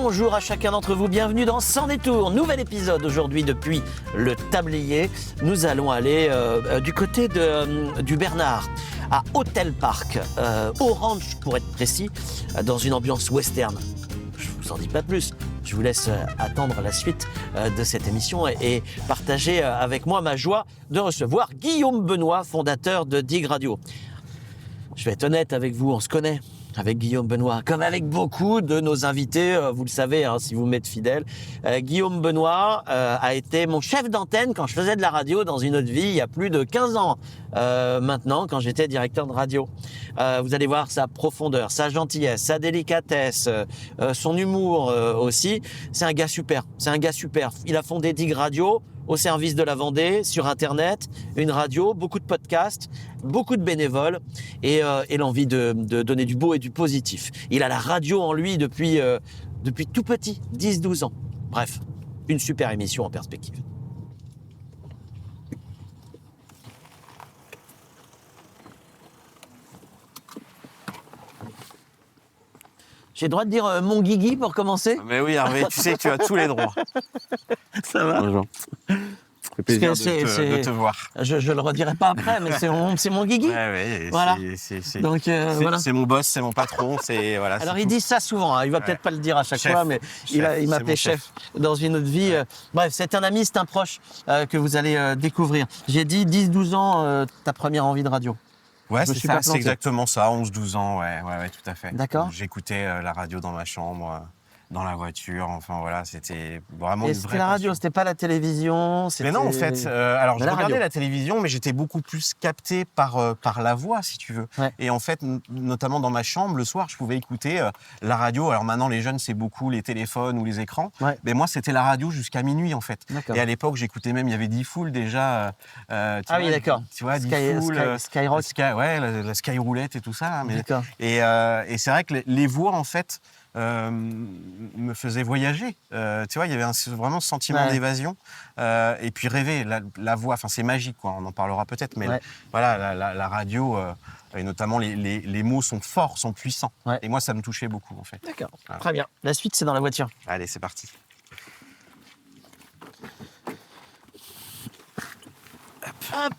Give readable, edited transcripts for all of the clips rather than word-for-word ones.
bonjour à chacun d'entre vous, bienvenue dans Sans Détour, nouvel épisode aujourd'hui depuis le Tablier. Nous allons aller du côté du Bernard, à Hotel Park, Orange pour être précis, dans une ambiance western. Je vous en dis pas plus, je vous laisse attendre la suite de cette émission et partager avec moi ma joie de recevoir Guillaume Benoît, fondateur de Dig Radio. Je vais être honnête avec vous, on se connaît avec Guillaume Benoît, comme avec beaucoup de nos invités, vous le savez, hein, si vous m'êtes fidèles. Guillaume Benoît a été mon chef d'antenne quand je faisais de la radio dans une autre vie, il y a plus de 15 ans maintenant, quand j'étais directeur de radio. Vous allez voir sa profondeur, sa gentillesse, sa délicatesse, son humour aussi. C'est un gars super, Il a fondé Dig Radio, au service de la Vendée, sur Internet, une radio, beaucoup de podcasts, beaucoup de bénévoles et l'envie de donner du beau et du positif. Il a la radio en lui depuis tout petit, 10-12 ans. Bref, une super émission en perspective. J'ai le droit de dire mon Guigui pour commencer ? Mais oui, Hervé, tu sais que tu as tous les droits. Ça va ? Bonjour. Ça fait plaisir de te voir. Je le redirai pas après, mais c'est mon Guigui. Ouais, voilà. Donc voilà. C'est mon boss, c'est mon patron, c'est voilà. Alors il dit ça souvent, hein. Il va peut-être pas le dire à chaque fois, mais il m'appelait chef dans une autre vie. Bref, c'est un ami, c'est un proche que vous allez découvrir. J'ai dit 10-12 ans, ta première envie de radio. Ouais, c'est ça, c'est exactement ça, 11-12 ans, ouais, tout à fait. D'accord. J'écoutais la radio dans ma chambre, dans la voiture, enfin voilà, c'était vraiment et une vraie c'était la radio, c'était pas la télévision. Mais non, en fait, alors je regardais la télévision, mais j'étais beaucoup plus capté par la voix, si tu veux. Ouais. Et en fait, notamment dans ma chambre, le soir, je pouvais écouter la radio. Alors maintenant, les jeunes, c'est beaucoup les téléphones ou les écrans. Ouais. Mais moi, c'était la radio jusqu'à minuit, en fait. D'accord. Et à l'époque, j'écoutais même, il y avait D-Fool déjà. Oui, d'accord. Tu vois, D-Fool, Skyrock. La Sky Roulette et tout ça. Mais, d'accord. Et c'est vrai que les voix, en fait, me faisait voyager. Tu vois, il y avait vraiment ce sentiment d'évasion. Et puis rêver, la voix, enfin c'est magique, quoi. On en parlera peut-être, mais voilà, la radio, et notamment les mots sont forts, sont puissants. Ouais. Et moi, ça me touchait beaucoup, en fait. D'accord, voilà. Très bien. La suite, c'est dans la voiture. Allez, c'est parti. Hop.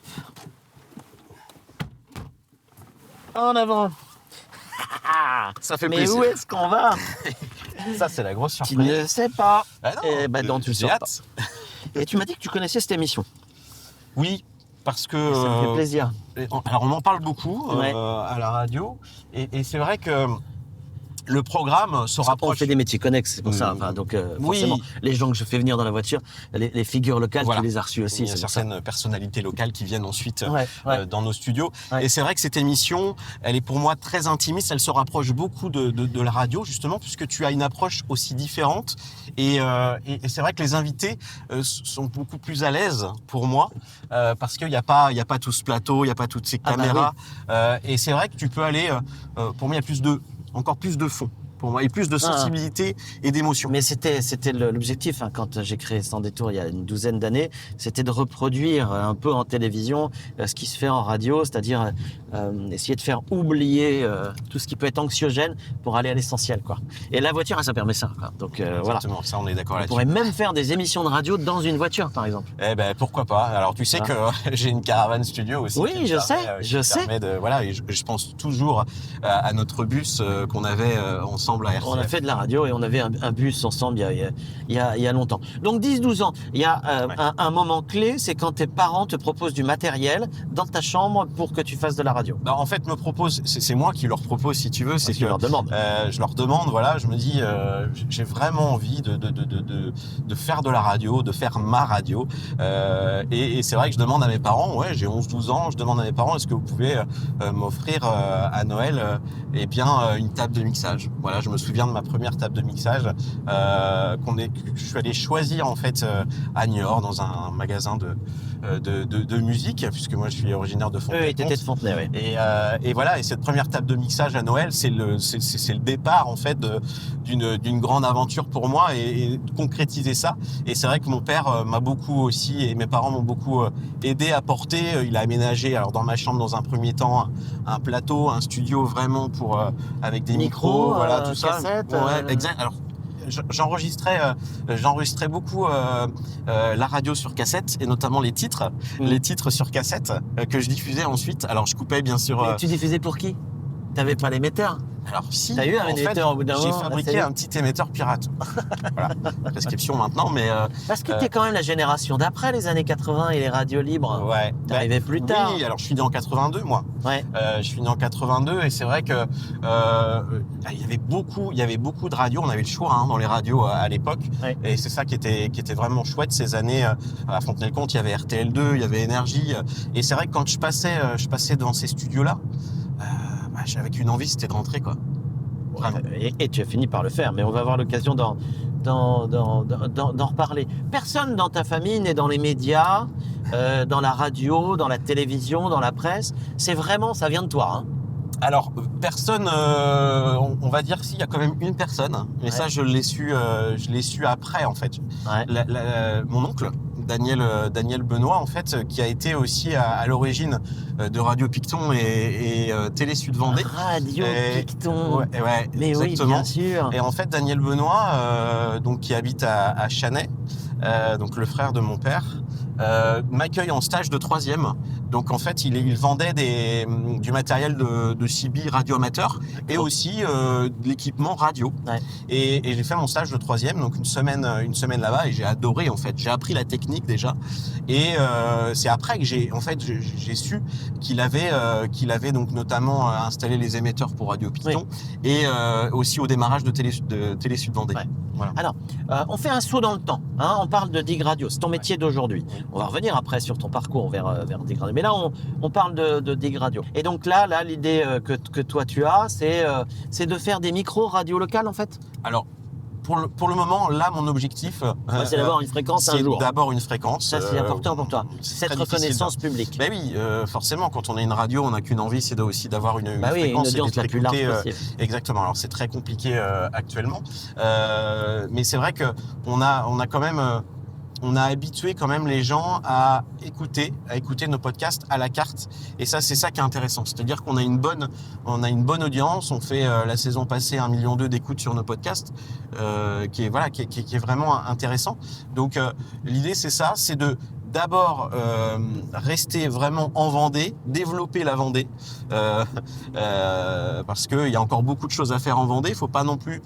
En avant. Ça fait plaisir. Mais où est-ce qu'on va ? Ça, c'est la grosse surprise. Tu ne sais pas. Ah non, donc tu le sauras pas. Et tu m'as dit que tu connaissais cette émission. Oui, parce que... Ça me fait plaisir. Alors, on en parle beaucoup à la radio. Et c'est vrai que le programme se rapproche... On fait des métiers connexes, c'est pour ça. Enfin, donc, forcément, les gens que je fais venir dans la voiture, les figures locales, tu les as reçues aussi. Il y a certaines personnalités locales qui viennent ensuite dans nos studios. Ouais. Et c'est vrai que cette émission, elle est pour moi très intimiste. Elle se rapproche beaucoup de la radio, justement, puisque tu as une approche aussi différente. Et c'est vrai que les invités sont beaucoup plus à l'aise pour moi, parce qu'il n'y a pas tout ce plateau, il n'y a pas toutes ces caméras. Bah oui. Et c'est vrai que tu peux aller... pour moi, il y a encore plus de fond pour moi et plus de sensibilité et d'émotion. Mais c'était l'objectif quand j'ai créé Sans Détour il y a une douzaine d'années, c'était de reproduire un peu en télévision ce qui se fait en radio, c'est-à-dire essayer de faire oublier tout ce qui peut être anxiogène pour aller à l'essentiel, quoi. Et la voiture, ça permet ça, quoi. Donc exactement, voilà. Ça on est d'accord là-dessus. On pourrait même faire des émissions de radio dans une voiture, par exemple. Eh ben pourquoi pas. Alors tu sais que j'ai une caravane studio aussi. Oui, je sais. Voilà, et je pense toujours à notre bus qu'on avait ensemble à RCF. On a fait de la radio et on avait un bus ensemble il y a longtemps. Donc 10-12 ans, il y a un moment clé, c'est quand tes parents te proposent du matériel dans ta chambre pour que tu fasses de la radio. Non, en fait, c'est moi qui leur propose, si tu veux. C'est que je leur demande. Je leur demande, voilà, je me dis, j'ai vraiment envie de faire de la radio, de faire ma radio. Et c'est vrai que je demande à mes parents, j'ai 11-12 ans, je demande à mes parents, est-ce que vous pouvez m'offrir à Noël une table de mixage. Voilà, je me souviens de ma première table de mixage que je suis allé choisir en fait à Niort dans un magasin de musique, puisque moi je suis originaire de Fontenay. Oui, t'étais de Fontenay, oui. Et voilà, et cette première table de mixage à Noël, c'est le départ en fait d'une grande aventure pour moi et de concrétiser ça. Et c'est vrai que mon père m'a beaucoup aussi, et mes parents m'ont beaucoup aidé à porter. Il a aménagé, alors dans ma chambre dans un premier temps, un plateau, un studio vraiment avec des micros, voilà tout ça. Cassette, ouais, exact. Alors j'enregistrais beaucoup la radio sur cassette et notamment les titres sur cassette que je diffusais ensuite. Alors je coupais bien sûr. Mais tu diffusais pour qui? T'avais pas l'émetteur? Alors si, T'as eu un en fait, émetteur au bout d'un moment? j'ai fabriqué un petit émetteur pirate. Voilà, prescription maintenant, mais Parce que t'es quand même la génération d'après les années 80 et les radios libres. ouais. T'arrivais plus tard. Oui, alors je suis né en 82 moi. Ouais. Je suis né en 82 et c'est vrai que il y avait beaucoup de radios. On avait le choix dans les radios à l'époque, Ouais. et c'est ça qui était vraiment chouette ces années. À Fontenay-le-Comte, il y avait RTL2, il y avait Énergie, et c'est vrai que quand je passais devant ces studios-là, j'avais qu'une envie, c'était de rentrer quoi. Vraiment. Et tu as fini par le faire, mais on va avoir l'occasion d'en reparler. Personne dans ta famille n'est dans les médias, dans la radio, dans la télévision, dans la presse. C'est vraiment, ça vient de toi. Hein. Alors, personne, on va dire s'il y a quand même une personne, mais Ouais. ça je l'ai su après en fait. Ouais. Mon oncle, Daniel Benoît en fait, qui a été aussi à l'origine de Radio Picton et Télé Sud Vendée. Radio Et- Picton. Ouais, Mais oui, exactement. bien sûr. Et en fait, Daniel Benoît, donc qui habite à Chanay, donc le frère de mon père, m'accueille en stage de 3e. Donc en fait, il vendait du matériel de CB radio amateur et aussi de l'équipement radio. Ouais. Et j'ai fait mon stage de 3e, donc une semaine là-bas, et j'ai adoré en fait. J'ai appris la technique déjà. Et c'est après que j'ai su qu'il avait donc notamment installé les émetteurs pour Radio Picton, et aussi au démarrage de Télé Sud Vendée. Ouais. Voilà. Alors, on fait un saut dans le temps. Hein, on parle de Dig Radio. C'est ton métier d'aujourd'hui. On va revenir après sur ton parcours vers Dig Radio. Mais là, on parle de Dig Radio. Et donc là l'idée que toi tu as, c'est de faire des micros radio locales en fait. Alors, pour le moment, là, mon objectif, C'est d'avoir une fréquence un c'est jour. d'abord une fréquence. Ça, c'est important pour toi. c'est Cette très difficile, reconnaissance publique. Ben oui, forcément, quand on est une radio, on n'a qu'une envie, c'est aussi d'avoir une Bah oui, une fréquence et audience d'être la plus large écouté, possible. exactement. Alors c'est très compliqué actuellement, mais c'est vrai que on a quand même, on a habitué quand même les gens à écouter nos podcasts à la carte. Et ça, c'est ça qui est intéressant. C'est-à-dire qu'on a une bonne audience. On fait la saison passée 1,2 million d'écoutes sur nos podcasts, qui est vraiment intéressant. Donc l'idée, c'est ça, c'est d'abord rester vraiment en Vendée, développer la Vendée, parce qu'il y a encore beaucoup de choses à faire en Vendée. Il ne faut pas non plus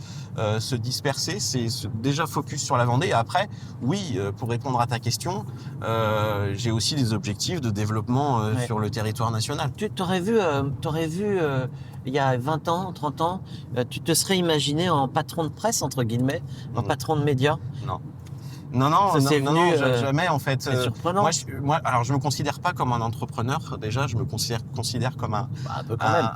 se disperser, c'est déjà focus sur la Vendée. Et après, oui, pour répondre à ta question, j'ai aussi des objectifs de développement sur le territoire national. Tu t'aurais vu, il y a 20 ans, 30 ans, tu te serais imaginé en patron de presse, entre guillemets, en patron de médias? Non, C'est venu, jamais en fait. C'est surprenant. Alors je me considère pas comme un entrepreneur déjà, je me considère comme un. Un peu quand même.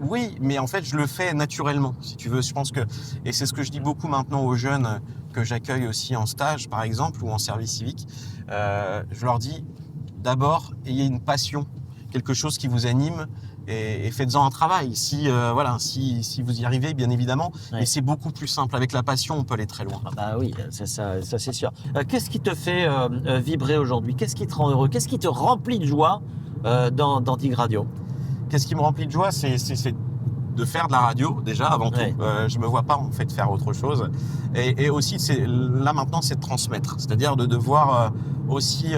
Oui, mais en fait je le fais naturellement, si tu veux. Je pense que, et c'est ce que je dis beaucoup maintenant aux jeunes que j'accueille aussi en stage, par exemple, ou en service civique. Je leur dis d'abord, ayez une passion, quelque chose qui vous anime. Et faites-en un travail. Si vous y arrivez, bien évidemment. Ouais. Mais c'est beaucoup plus simple. Avec la passion, on peut aller très loin. Ah bah oui, ça c'est sûr. Qu'est-ce qui te fait vibrer aujourd'hui? Qu'est-ce qui te rend heureux? Qu'est-ce qui te remplit de joie dans Dig Radio? Qu'est-ce qui me remplit de joie, c'est de faire de la radio déjà avant Ouais. tout. Je me vois pas en fait faire autre chose. Et aussi, là maintenant, c'est de transmettre. C'est-à-dire de voir aussi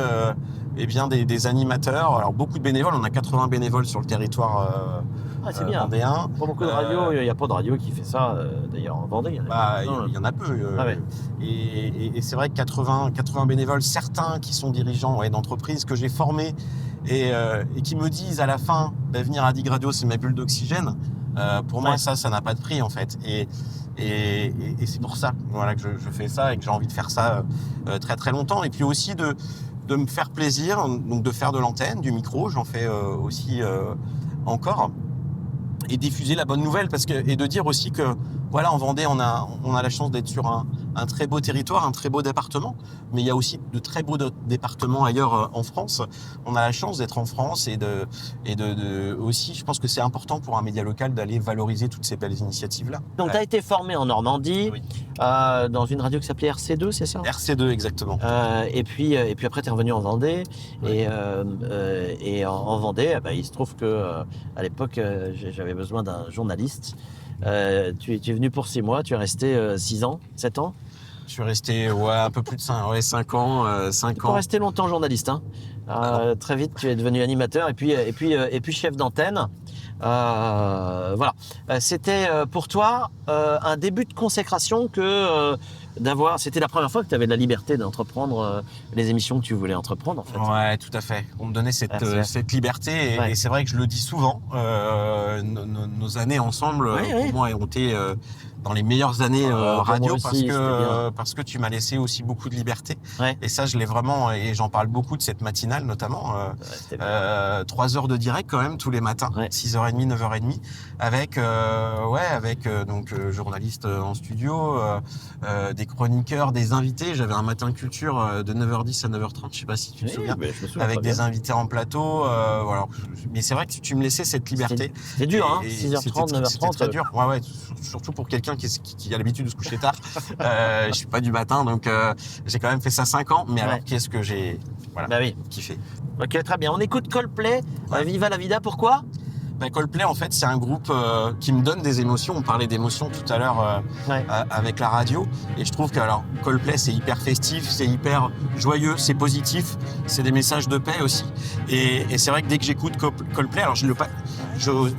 des animateurs. Alors beaucoup de bénévoles. On a 80 bénévoles sur le territoire C'est bien. vendéen. Pas beaucoup de radios, il n'y a pas de radio qui fait ça d'ailleurs en Vendée. Il y en a peu. Ah ouais. Et c'est vrai que 80 bénévoles, certains qui sont dirigeants d'entreprises que j'ai formés et qui me disent à la fin, venir à Dig Radio, c'est ma bulle d'oxygène. Pour moi, ça n'a pas de prix en fait. Et c'est pour ça que je fais ça et que j'ai envie de faire ça très très longtemps. Et puis aussi de me faire plaisir, donc de faire de l'antenne, du micro, j'en fais aussi encore. Et diffuser la bonne nouvelle, et de dire aussi que en Vendée, on a la chance d'être sur un très beau territoire, un très beau département, mais il y a aussi de très beaux départements ailleurs en France. On a la chance d'être en France et aussi, je pense que c'est important pour un média local d'aller valoriser toutes ces belles initiatives-là. Donc tu as été formé en Normandie, Oui. dans une radio qui s'appelait RC2, c'est ça? RC2, exactement. Et puis après tu es revenu en Vendée. Oui. Et en Vendée, il se trouve que à l'époque j'avais besoin d'un journaliste. Tu es venu pour 6 mois, tu es resté 6 ans, 7 ans. Je suis resté un peu plus de 5 ans. 5 Tu peux ans. rester longtemps journaliste. Hein. Très vite, tu es devenu animateur et puis chef d'antenne. Voilà. C'était pour toi un début de consécration que d'avoir. C'était la première fois que tu avais la liberté d'entreprendre les émissions que tu voulais entreprendre, en fait. Ouais, tout à fait. On me donnait cette liberté et c'est vrai que je le dis souvent. Nos années ensemble, pour moi, ont été dans les meilleures années radio aussi, parce que tu m'as laissé aussi beaucoup de liberté. Ouais. Et ça, je l'ai vraiment, et j'en parle beaucoup de cette matinale notamment. 3 heures de direct quand même tous les matins, 6h30, 9h30, avec journalistes en studio, des chroniqueurs, des invités. J'avais un matin culture de 9h10 à 9h30, je sais pas si tu te souviens, je me souviens avec des bien. invités en plateau. Voilà. Mais c'est vrai que tu me laissais cette liberté. C'est dur, hein, 6h30, 9h30. C'était très dur, surtout pour quelqu'un qui a l'habitude de se coucher tard. Je suis pas du matin, donc j'ai quand même fait ça 5 ans. Mais alors, qu'est-ce que j'ai kiffé. Ok, très bien. On écoute Coldplay, Viva la Vida, pourquoi ? Coldplay, en fait, c'est un groupe qui me donne des émotions. On parlait d'émotions tout à l'heure avec la radio. Et je trouve que Coldplay, c'est hyper festif, c'est hyper joyeux, c'est positif. C'est des messages de paix aussi. Et c'est vrai que dès que j'écoute Coldplay, alors je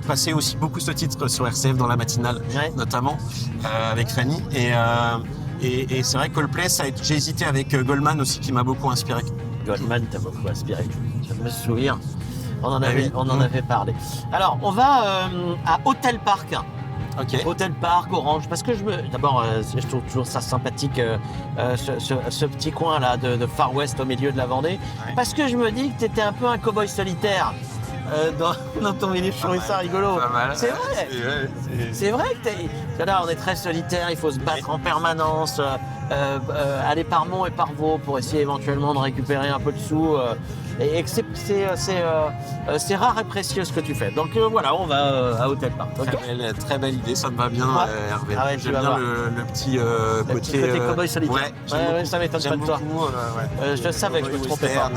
passais aussi beaucoup ce titre sur RCF dans la matinale, notamment avec Fanny. Et c'est vrai que Coldplay, j'ai hésité avec Goldman aussi, qui m'a beaucoup inspiré. Goldman t'a beaucoup inspiré, je me souviens. On en avait parlé. Alors, on va à Hotel Park. Okay. Hotel Park, Orange, parce que d'abord, je trouve toujours ça sympathique, ce petit coin-là de Far West au milieu de la Vendée, parce que je me dis que tu étais un peu un cow-boy solitaire dans ton milieu. Je trouvais ça rigolo. C'est vrai. C'est vrai que là, on est très solitaire, il faut se battre en permanence, aller par Mont et par Vaux pour essayer éventuellement de récupérer un peu de sous. Et que c'est rare et précieux ce que tu fais. Donc voilà, on va à Hotel Park. Okay. Très belle idée, ça me va bien, Hervé. J'aime bien le petit côté cow-boy solitaire. Ça m'étonne pas de toi. Je le savais que je me trompais pas.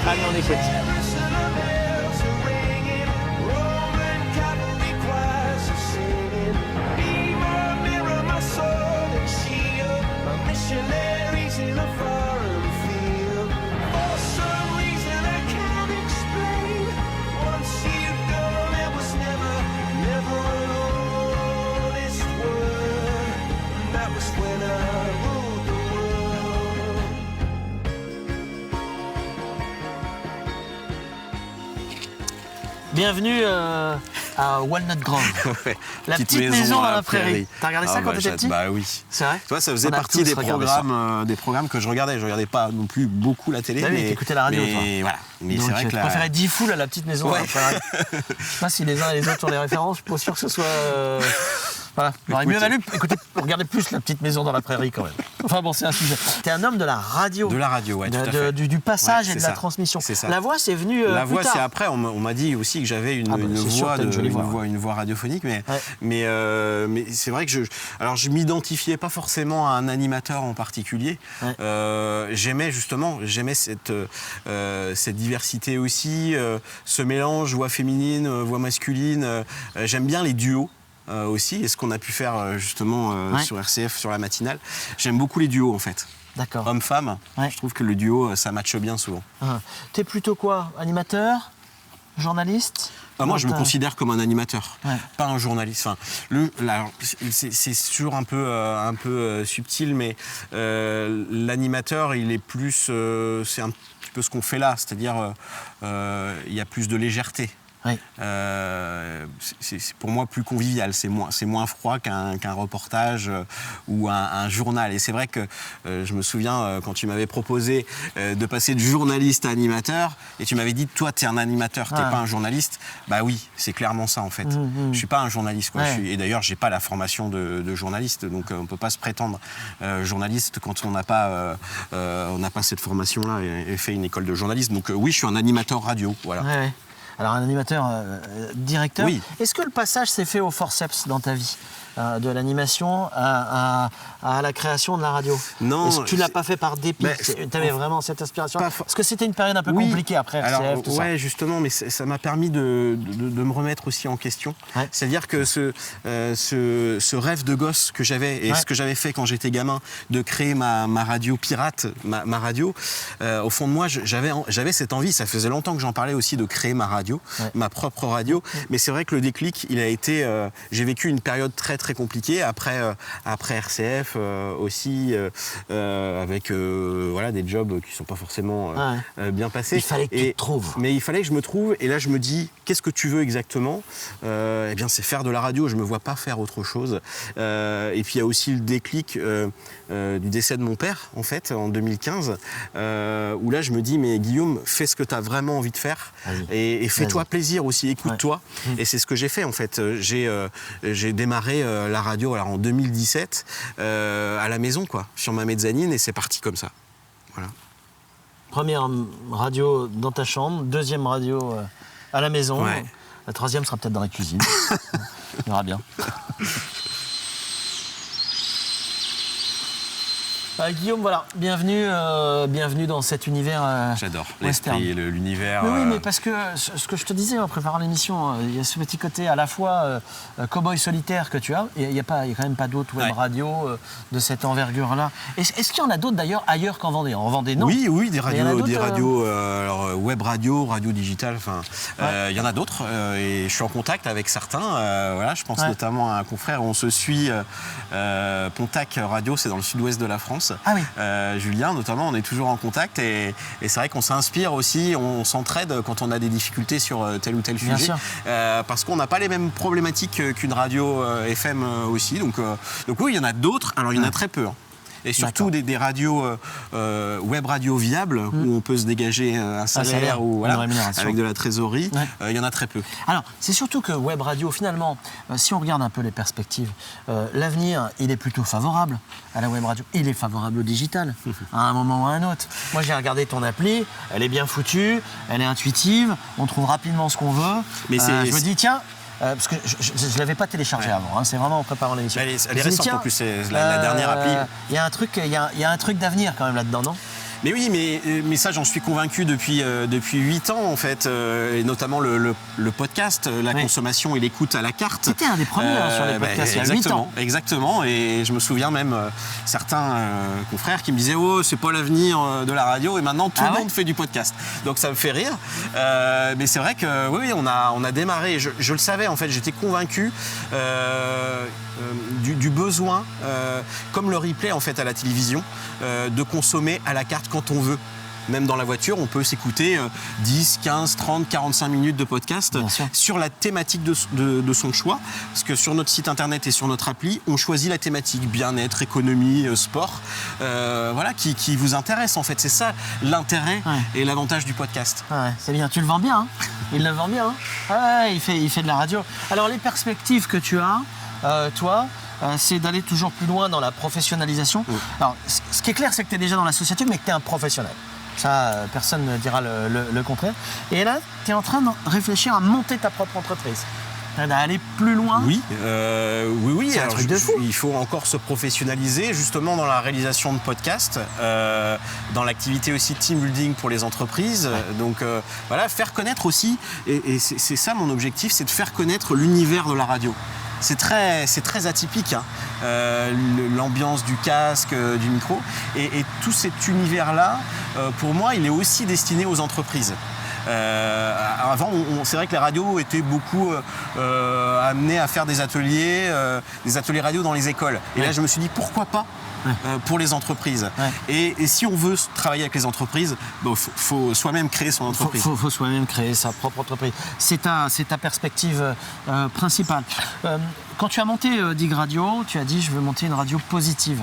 Allez, on écoute. Bienvenue à Walnut Grove. La petite maison dans la prairie. T'as regardé ça quand t'étais petit ? Bah oui. C'est vrai ? Toi, ça faisait partie des programmes que je regardais. Je regardais pas non plus beaucoup la télé. Mais t'écoutais la radio, toi. Voilà. Mais donc, c'est vrai que tu préférais 10 foules à la petite maison dans la prairie. Je sais pas si les uns et les autres ont les références. Je suis pas sûr que ce soit... Voilà. Il aurait mieux valu regarder plus la petite maison dans la prairie quand même. Enfin bon, c'est un sujet. T'es un homme de la radio. De la radio, ouais, tout à fait. Du passage et de la transmission. C'est ça. La voix, c'est venu La voix, plus tard. c'est après. On m'a dit aussi que j'avais une voix radiophonique, mais c'est vrai que je m'identifiais pas forcément à un animateur en particulier. J'aimais cette diversité aussi, ce mélange voix féminine, voix masculine. J'aime bien les duos. Aussi, et ce qu'on a pu faire justement sur RCF, sur la matinale. J'aime beaucoup les duos en fait. D'accord. Homme-femme, je trouve que le duo, ça matche bien souvent. T'es plutôt quoi ? Animateur ? Journaliste ? Moi, je me considère comme un animateur, pas un journaliste. Enfin, c'est toujours un peu subtil, mais l'animateur, il est plus... c'est un petit peu ce qu'on fait là, c'est-à-dire il y a plus de légèreté. Oui. C'est pour moi plus convivial, c'est moins froid qu'un reportage ou un journal. Et c'est vrai que je me souviens quand tu m'avais proposé de passer de journaliste à animateur, et tu m'avais dit toi t'es un animateur, t'es pas un journaliste. Bah oui, c'est clairement ça en fait. Je suis pas un journaliste, quoi. Et d'ailleurs j'ai pas la formation de journaliste, donc on peut pas se prétendre journaliste quand on n'a pas cette formation là et fait une école de journaliste. Donc oui, je suis un animateur radio, voilà. Alors un animateur, directeur. Oui. Est-ce que le passage s'est fait au forceps dans ta vie, de l'animation à la création de la radio? Non. Est-ce que tu l'as pas fait par dépit? Tu avais vraiment cette aspiration? Parce que c'était une période un peu compliquée après RCF, tout ça. Ouais, justement, mais ça m'a permis de me remettre aussi en question. Ouais. C'est-à-dire que ce rêve de gosse que j'avais et ce que j'avais fait quand j'étais gamin, de créer ma radio pirate, ma radio, au fond de moi, j'avais cette envie. Ça faisait longtemps que j'en parlais aussi de créer ma radio, ma propre radio. Mais c'est vrai que le déclic, il a été. J'ai vécu une période très très compliquée après RCF aussi, avec des jobs qui sont pas forcément bien passés. Il fallait que tu te trouves. Mais il fallait que je me trouve. Et là, je me dis, qu'est-ce que tu veux exactement? Eh bien, c'est faire de la radio. Je me vois pas faire autre chose. Et puis il y a aussi le déclic du décès de mon père, en fait, en 2015, où là, je me dis, mais Guillaume, fais ce que tu as vraiment envie de faire et fais-toi plaisir aussi, écoute-toi. Et c'est ce que j'ai fait, en fait. J'ai démarré la radio en 2017 à la maison, quoi, sur ma mezzanine, et c'est parti comme ça. Voilà. Première radio dans ta chambre, deuxième radio à la maison. Ouais. La troisième sera peut-être dans la cuisine. On verra bien. Guillaume, voilà, bienvenue dans cet univers J'adore western. l'esprit, l'univers. Oui, mais parce que ce que je te disais en préparant l'émission, il y a ce petit côté à la fois cow-boy solitaire que tu as, et il y a quand même pas d'autres web radios de cette envergure-là. Est-ce qu'il y en a d'autres d'ailleurs ailleurs qu'en Vendée? En Vendée, non? Oui, des radios, alors, web radio digitale, enfin, il y en a d'autres, et je suis en contact avec certains. Je pense notamment à un confrère où on se suit, Pontac Radio, c'est dans le sud-ouest de la France. Ah oui. Julien, notamment, on est toujours en contact et c'est vrai qu'on s'inspire aussi, on s'entraide quand on a des difficultés sur tel ou tel sujet. Parce qu'on n'a pas les mêmes problématiques qu'une radio FM aussi. Donc oui, il y en a d'autres. Alors, il y en a très peu. Et surtout des radios, web radio viables, où on peut se dégager un salaire ou avec de la trésorerie. Il y en a très peu. Alors, c'est surtout que web radio, finalement, si on regarde un peu les perspectives, l'avenir, il est plutôt favorable à la web radio. Il est favorable au digital, à un moment ou à un autre. Moi, j'ai regardé ton appli, elle est bien foutue, elle est intuitive, on trouve rapidement ce qu'on veut. Mais je me dis, tiens, parce que je ne l'avais pas téléchargé avant, c'est vraiment en préparant l'émission. Elle est récente en plus, c'est la dernière appli. Il y a un truc d'avenir quand même là-dedans, non? Mais oui, mais ça, j'en suis convaincu depuis 8 ans, en fait, et notamment le podcast, la consommation et l'écoute à la carte. C'était un des premiers sur les podcasts il y a 8 ans. Exactement, et je me souviens même certains confrères qui me disaient « Oh, c'est pas l'avenir de la radio », et maintenant tout le monde fait du podcast. Donc ça me fait rire. Mais c'est vrai que oui, on a démarré, je le savais, en fait, j'étais convaincu du besoin, comme le replay en fait à la télévision, de consommer à la carte quand on veut. Même dans la voiture, on peut s'écouter 10, 15, 30, 45 minutes de podcast sur la thématique de son choix. Parce que sur notre site internet et sur notre appli, on choisit la thématique bien-être, économie, sport, qui vous intéresse en fait. C'est ça l'intérêt et l'avantage du podcast. C'est bien, tu le vends bien. Hein. Il le vend bien. Hein. Il fait de la radio. Alors les perspectives que tu as, toi, c'est d'aller toujours plus loin dans la professionnalisation. Alors, ce qui est clair, c'est que tu es déjà dans l'associatif, mais que tu es un professionnel. Ça, personne ne dira le contraire. Et là, tu es en train de réfléchir à monter ta propre entreprise. D'aller plus loin. Oui. C'est un truc de fou. Il faut encore se professionnaliser, justement dans la réalisation de podcasts, dans l'activité aussi de team building pour les entreprises. Donc faire connaître aussi, et c'est ça mon objectif, c'est de faire connaître l'univers de la radio. C'est très atypique, hein, l'ambiance du casque, du micro. Et tout cet univers-là, pour moi, il est aussi destiné aux entreprises. Avant, c'est vrai que les radios étaient beaucoup amenées à faire des ateliers radio dans les écoles. Et là, je me suis dit, pourquoi pas pour les entreprises. Et si on veut travailler avec les entreprises, faut soi-même créer son entreprise. Faut soi-même créer sa propre entreprise. C'est ta perspective principale. Quand tu as monté Dig Radio, tu as dit je veux monter une radio positive.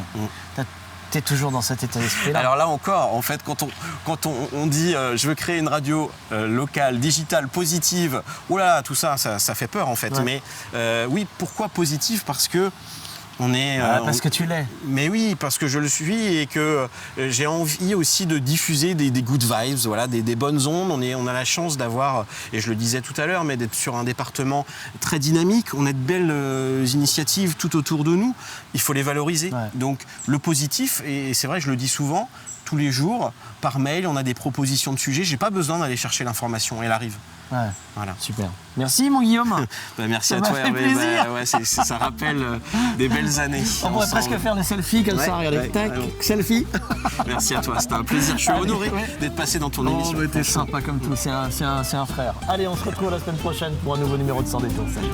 Tu es toujours dans cet état d'esprit-là. Alors là encore, en fait, quand on dit je veux créer une radio locale, digitale, positive, oula, tout ça fait peur en fait. Mais oui, pourquoi positive? Parce que On est, parce que tu l'es. Mais oui, parce que je le suis et que j'ai envie aussi de diffuser des good vibes, voilà, des bonnes ondes. On a la chance d'avoir, et je le disais tout à l'heure, mais d'être sur un département très dynamique. On a de belles initiatives tout autour de nous. Il faut les valoriser. Ouais. Donc le positif, et c'est vrai, je le dis souvent, tous les jours, par mail, on a des propositions de sujets. J'ai pas besoin d'aller chercher l'information, elle arrive. Ouais. Voilà. Super. Merci mon Guillaume. Merci Ça à m'a toi, fait Hervé. plaisir. Ça rappelle des belles années. On pourrait ensemble. presque faire des selfies comme ça, regardez, tac, selfie. Merci à toi, c'était un plaisir. Je suis honoré d'être passé dans ton émission. Oh, mais t'es sympa comme tout, c'est un frère. Allez, on se retrouve la semaine prochaine pour un nouveau numéro de Sans Détour. Salut.